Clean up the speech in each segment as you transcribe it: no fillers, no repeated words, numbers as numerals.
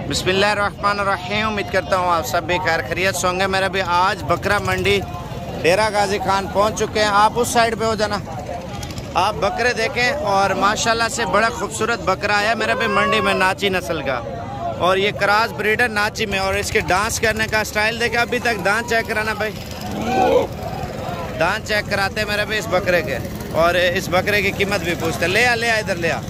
बिस्मिल्लाहिर्रहमानिर्रहीम। उम्मीद करता हूँ आप सब भी खैर खैरियत से होंगे। मेरा भी आज बकरा मंडी डेरा गाजी खान पहुँच चुके हैं। आप उस साइड पे हो जाना, आप बकरे देखें और माशाल्लाह से बड़ा खूबसूरत बकरा आया मेरा भी मंडी में, नाची नस्ल का। और ये क्रॉस ब्रीडर नाची में, और इसके डांस करने का स्टाइल देखे। अभी तक दांत चेक कराना भाई, दांत चेक कराते मेरे भी इस बकरे के, और इस बकरे की कीमत भी पूछते। ले आ इधर ले आ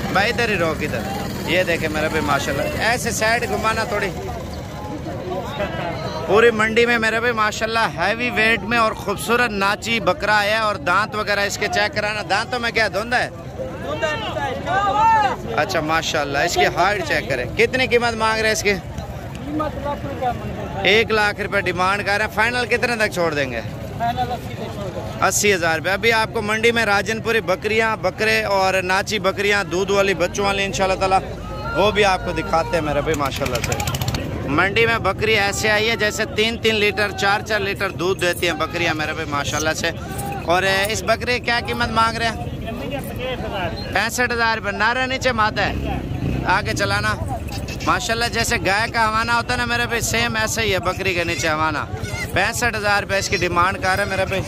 भाई, इधर ही रोक इधर। ये देखे मेरा भी माशाल्लाह, ऐसे साइड घुमाना थोड़ी। पूरी मंडी में मेरे भी माशाल्लाह हैवी वेट में और खूबसूरत नाची बकरा है। और दांत वगैरह इसके चेक कराना। दांतों में क्या धुंध है? अच्छा माशाल्लाह। इसकी हाइट चेक करें। कितनी कीमत मांग रहे हैं इसकी? 1 लाख रुपए डिमांड कर रहे हैं। फाइनल कितने तक छोड़ देंगे? 80,000 रुपये। अभी आपको मंडी में राजनपुरी बकरियां, बकरे और नाची बकरियां, दूध वाली, बच्चों वाली इंशाल्लाह ताला वो भी आपको दिखाते हैं मेरे भाई माशाल्लाह से। मंडी में बकरी ऐसे आई है जैसे 3-3 लीटर 4-4 लीटर दूध देती हैं बकरियां मेरे भाई माशाल्लाह से। और इस बकरी की क्या कीमत मांग रहे हैं? 65,000 रुपये। नारा नीचे माता है, आगे चलाना। माशाल्लाह जैसे गाय का हवाना होता है ना मेरे भाई, सेम ऐसे ही है बकरी के नीचे हवाना। 65,000 रुपये इसकी डिमांड कर रहे हैं मेरे भाई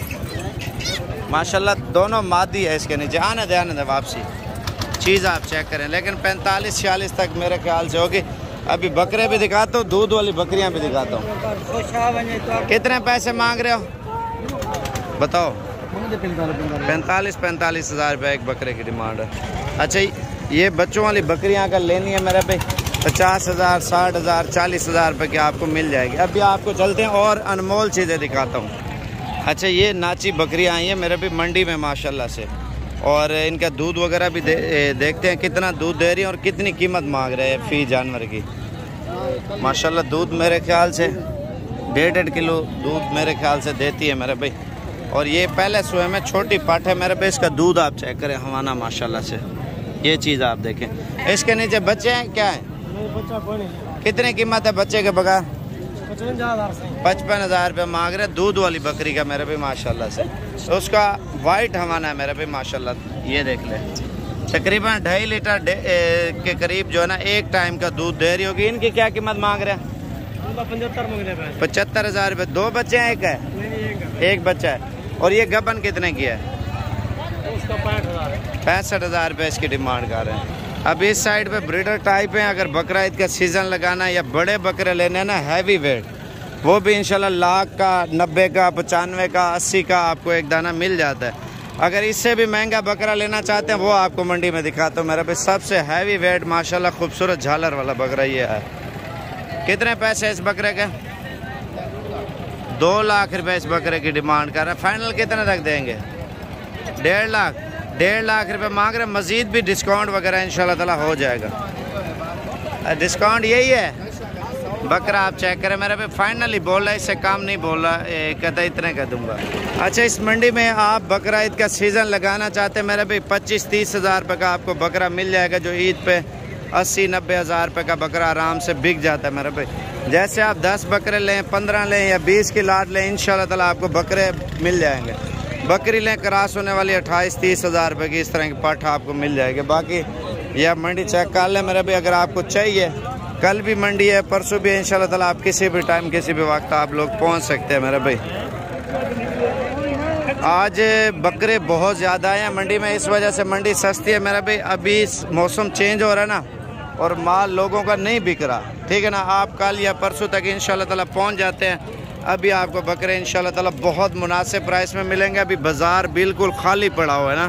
माशाल्लाह। दोनों मादी है इसके नीचे। आने दे वापसी चीज़ आप चेक करें। लेकिन 45-46 तक मेरे ख्याल से होगी। अभी बकरे भी दिखाता हूँ, दूध वाली बकरियाँ भी दिखाता हूँ। कितने पैसे मांग रहे हो बताओ? 45,000 रुपये एक बकरे की डिमांड है। अच्छा ये बच्चों वाली बकरियाँ अगर लेनी है मेरे पे 50,000, 60,000, 40,000 रुपये की आपको मिल जाएगी। अभी आपको चलते हैं और अनमोल चीज़ें दिखाता हूँ। अच्छा ये नाची बकरियाँ आई हैं मेरे भी मंडी में माशाल्लाह से, और इनका दूध वगैरह भी देखते हैं कितना दूध दे रही है और कितनी कीमत मांग रहे हैं फी जानवर की। माशाल्लाह दूध मेरे ख्याल से 1.5 किलो दूध मेरे ख्याल से देती है मेरे भाई। और ये पहले सुबह में छोटी पाठ है मेरे भाई। इसका दूध आप चेक करें हवाना माशाल्लाह से। ये चीज़ आप देखें। इसके नीचे बच्चे हैं क्या है? कितने कीमत है बच्चे के बगैर? 55,000 रुपये मांग रहे दूध वाली बकरी का मेरे भी माशाल्लाह से। तो उसका वाइट हवाना है मेरे भी माशाल्लाह। ये देख ले तकरीबन 2.5 लीटर के करीब जो है ना एक टाइम का दूध दे रही होगी। इनकी क्या कीमत मांग रहे हैं? 75,000 रुपये। 2 बच्चे हैं? एक है? एक बच्चा है। और ये गबन कितने की है? 65,000 रुपये इसकी डिमांड कर रहे हैं। अब इस साइड पे ब्रीडर टाइप है। अगर बकरा ईद का सीज़न लगाना या बड़े बकरे लेने ना हैवी वेट, वो भी इंशाल्लाह लाख का, 90 का, 95 का, 80 का आपको एक दाना मिल जाता है। अगर इससे भी महंगा बकरा लेना चाहते हैं वो आपको मंडी में दिखाता हूँ मेरा पे। सबसे हैवी वेट माशाल्लाह खूबसूरत झालर वाला बकरा ये है। कितने पैसे इस बकरे के? 2 लाख रुपये इस बकरे की डिमांड कर रहे हैं। फाइनल कितने तक देंगे? 1.5 लाख। 1.5 लाख रुपये मांग रहे हैं। मज़ीद भी डिस्काउंट वगैरह इंशाल्लाह ताला हो जाएगा। डिस्काउंट यही है। बकरा आप चेक करें मेरे पे फाइनली बोल रहा है, इससे काम नहीं बोल रहा, कहता इतने का दूंगा। अच्छा इस मंडी में आप बकरा ईद का सीज़न लगाना चाहते हैं मेरे पे 25-30 हज़ार रुपये का आपको बकरा मिल जाएगा। जो ईद पे 80-90 हज़ार रुपये का बकरा आराम से बिक जाता है मेरे पे। जैसे आप 10 बकरे लें, 15 लें या 20 की लाट लें, इंशाल्लाह ताला आपको बकरे मिल जाएंगे। बकरी लें क्रॉस होने वाली 28-30 हज़ार रुपये की इस तरह की पाठ आपको मिल जाएगी। बाकी यह मंडी चेक कर लें मेरे भाई। अगर आपको चाहिए, कल भी मंडी है, परसों भी इंशाल्लाह ताला आप किसी भी टाइम किसी भी वक्त आप लोग पहुंच सकते हैं मेरे भाई। आज बकरे बहुत ज़्यादा हैं मंडी में, इस वजह से मंडी सस्ती है मेरा भाई। अभी मौसम चेंज हो रहा है ना, और माल लोगों का नहीं बिक रहा, ठीक है ना। आप कल या परसों तक इंशाल्लाह ताला पहुँच जाते हैं। अभी आपको बकरे इंशाल्लाह ताला बहुत मुनासिब प्राइस में मिलेंगे। अभी बाज़ार बिल्कुल खाली पड़ा हुआ है ना।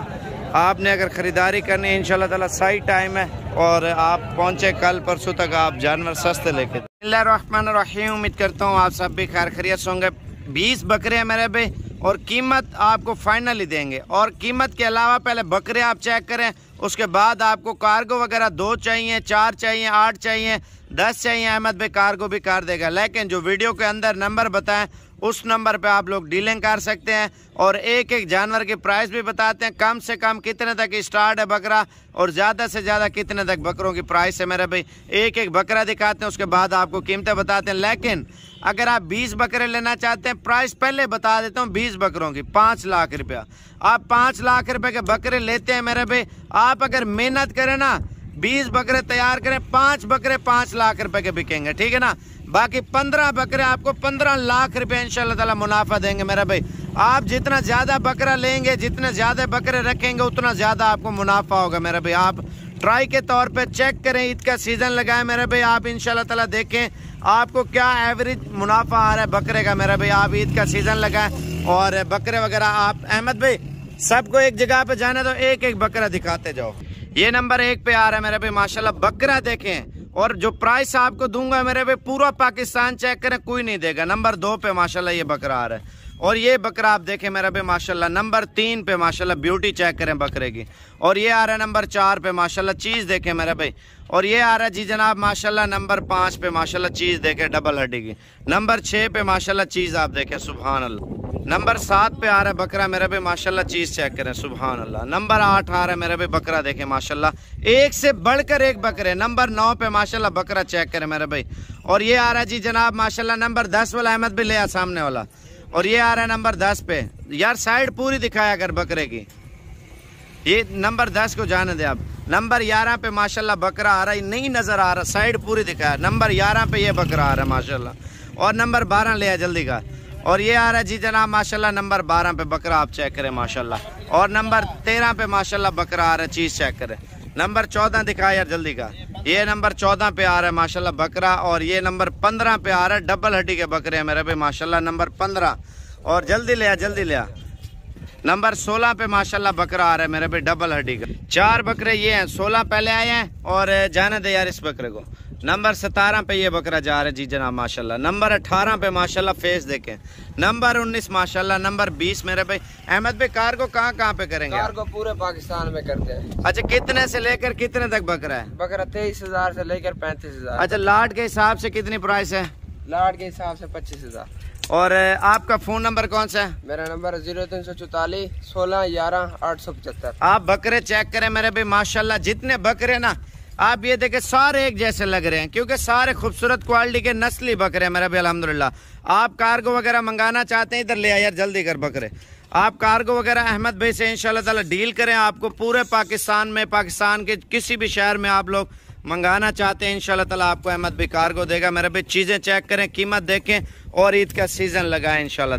आपने अगर ख़रीदारी करनी है इंशाल्लाह ताला सही टाइम है, और आप पहुँचे कल परसों तक आप जानवर सस्ते लेके। बिस्मिल्लाहिर्रहमानिर्रहीम। उम्मीद करता हूँ आप सब भी खैर खैरियत से होंगे। 20 बकरे हैं मेरे भाई, और कीमत आपको फाइनली देंगे। और कीमत के अलावा पहले बकरे आप चेक करें, उसके बाद आपको कार्गो वगैरह 2 चाहिए, 4 चाहिए, 8 चाहिए, 10 चाहिए, अहमद भाई कार्गो भी कर देगा। लेकिन जो वीडियो के अंदर नंबर बताएं उस नंबर पे आप लोग डीलिंग कर सकते हैं और एक एक जानवर की प्राइस भी बताते हैं, कम से कम कितने तक स्टार्ट है बकरा और ज़्यादा से ज़्यादा कितने तक बकरों की प्राइस है मेरे भाई। एक एक बकरा दिखाते हैं, उसके बाद आपको कीमतें बताते हैं। लेकिन अगर आप 20 बकरे लेना चाहते हैं, प्राइस पहले बता देता हूँ, 20 बकरों की 5 लाख रुपया। आप 5 लाख रुपए के बकरे लेते हैं मेरे भाई, आप अगर मेहनत करें ना, 20 बकरे तैयार करें, 5 बकरे 5 लाख रुपए के बिकेंगे, ठीक है ना। बाकी 15 बकरे आपको 15 लाख रुपए इंशाल्लाह ताला मुनाफा देंगे मेरा भाई। आप जितना ज़्यादा बकरा लेंगे, जितने ज़्यादा बकरे रखेंगे, उतना ज़्यादा आपको मुनाफा होगा मेरा भाई। आप ट्राई के तौर पे चेक करें, ईद का सीज़न लगाएं मेरे भाई। आप इंशाल्लाह ताला देखें आपको क्या एवरेज मुनाफा आ रहा है बकरे का मेरा भाई। आप ईद का सीज़न लगाएं और बकरे वगैरह आप अहमद भाई सबको एक जगह पे जाने दो, एक एक बकरा दिखाते जाओ। ये नंबर 1 पे आ रहा है मेरे भाई, माशाल्लाह बकरा देखें। और जो प्राइस आपको दूंगा मेरे भाई, पूरा पाकिस्तान चेक करें, कोई नहीं देगा। नंबर 2 पे माशाल्लाह ये बकरा आ रहा है और ये बकरा आप देखें मेरे भाई माशाल्लाह। नंबर 3 पे माशाल्लाह ब्यूटी चेक करें बकरे की। और ये आ रहा है नंबर 4 पे माशाल्लाह, चीज़ देखें मेरे भाई। और ये आ रहा है जी जनाब माशाल्लाह नंबर 5 पे माशाल्लाह, चीज़ देखें डबल हड्डी की। नंबर 6 पे माशाल्लाह चीज़ आप देखें, सुभान अल्लाह। नंबर 7 पे आ रहा है बकरा मेरे भाई माशाल्लाह, चीज़ चेक करें, सुभान अल्लाह। नंबर 8 आ रहा है मेरे भाई बकरा देखें माशाल्लाह, एक से बढ़कर एक बकरे। नंबर 9 पे माशाल्लाह बकरा चेक करें मेरे भाई। और ये आ रहा है जी जनाब माशाल्लाह नंबर 10 वाला, अहमद भी ले आ सामने वाला। और ये आ रहा है नंबर 10 पे। यार साइड पूरी दिखाया कर बकरे की, ये नंबर 10 को जाने दे आप। नंबर 11 पे माशाल्लाह बकरा आ रहा है, नहीं नजर आ रहा, साइड पूरी दिखाया। नंबर 11 पे ये बकरा आ रहा है माशाल्लाह। और नंबर 12 ले आ जल्दी का। और ये आ रहा है जी जनाब माशाल्लाह नंबर 12 पे बकरा, आप चेक करें माशाल्लाह। और नंबर 13 पे माशाल्लाह बकरा आ रहा है, चीज़ चेक करें। नंबर 14 दिखाया यार जल्दी का। ये नंबर 14 पे आ रहा है माशाल्लाह बकरा। और ये नंबर 15 पे आ रहा है, डबल हड्डी के बकरे हैं मेरे पे माशाल्लाह, नंबर 15। और जल्दी ले आ, जल्दी ले आ। नंबर 16 पे माशाल्लाह बकरा आ रहा है मेरे पे, डबल हड्डी का। 4 बकरे ये हैं, 16 पहले आए हैं और जाने दे यार इस बकरे को। नंबर 17 पे ये बकरा जा रहा है जी जनाब माशाल्लाह। नंबर 18 पे माशाल्लाह फेस देखें। नंबर 19 माशाल्लाह। नंबर 20 मेरे भाई अहमद भाई कार्गो कहाँ पे करेंगे? कार्गो पूरे पाकिस्तान में करते हैं। अच्छा, कितने से लेकर कितने तक बकरा है? बकरा 23,000 से लेकर 35,000। अच्छा, लाट के हिसाब से कितनी प्राइस है? लाट के हिसाब से 25,000। और आपका फोन नंबर कौन सा है? मेरा नंबर 0344 16 11 875। आप बकरे चेक करें मेरे भाई माशाल्लाह, जितने बकरे ना आप ये देखें सारे एक जैसे लग रहे हैं, क्योंकि सारे खूबसूरत क्वालिटी के नस्ली बकरे हैं मेरे भाई अल्हम्दुलिल्लाह। आप कार्गो वगैरह मंगाना चाहते हैं, इधर ले आए यार जल्दी कर बकरे। आप कार्गो वगैरह अहमद भाई से इंशाल्लाह ताला डील करें, आपको पूरे पाकिस्तान में, पाकिस्तान के किसी भी शहर में आप लोग मंगाना चाहते हैं इंशाल्लाह ताला आपको अहमद भाई कार्गो देगा मेरे भाई। चीज़ें चेक करें, कीमत देखें और ईद का सीज़न लगाएं इंशाल्लाह।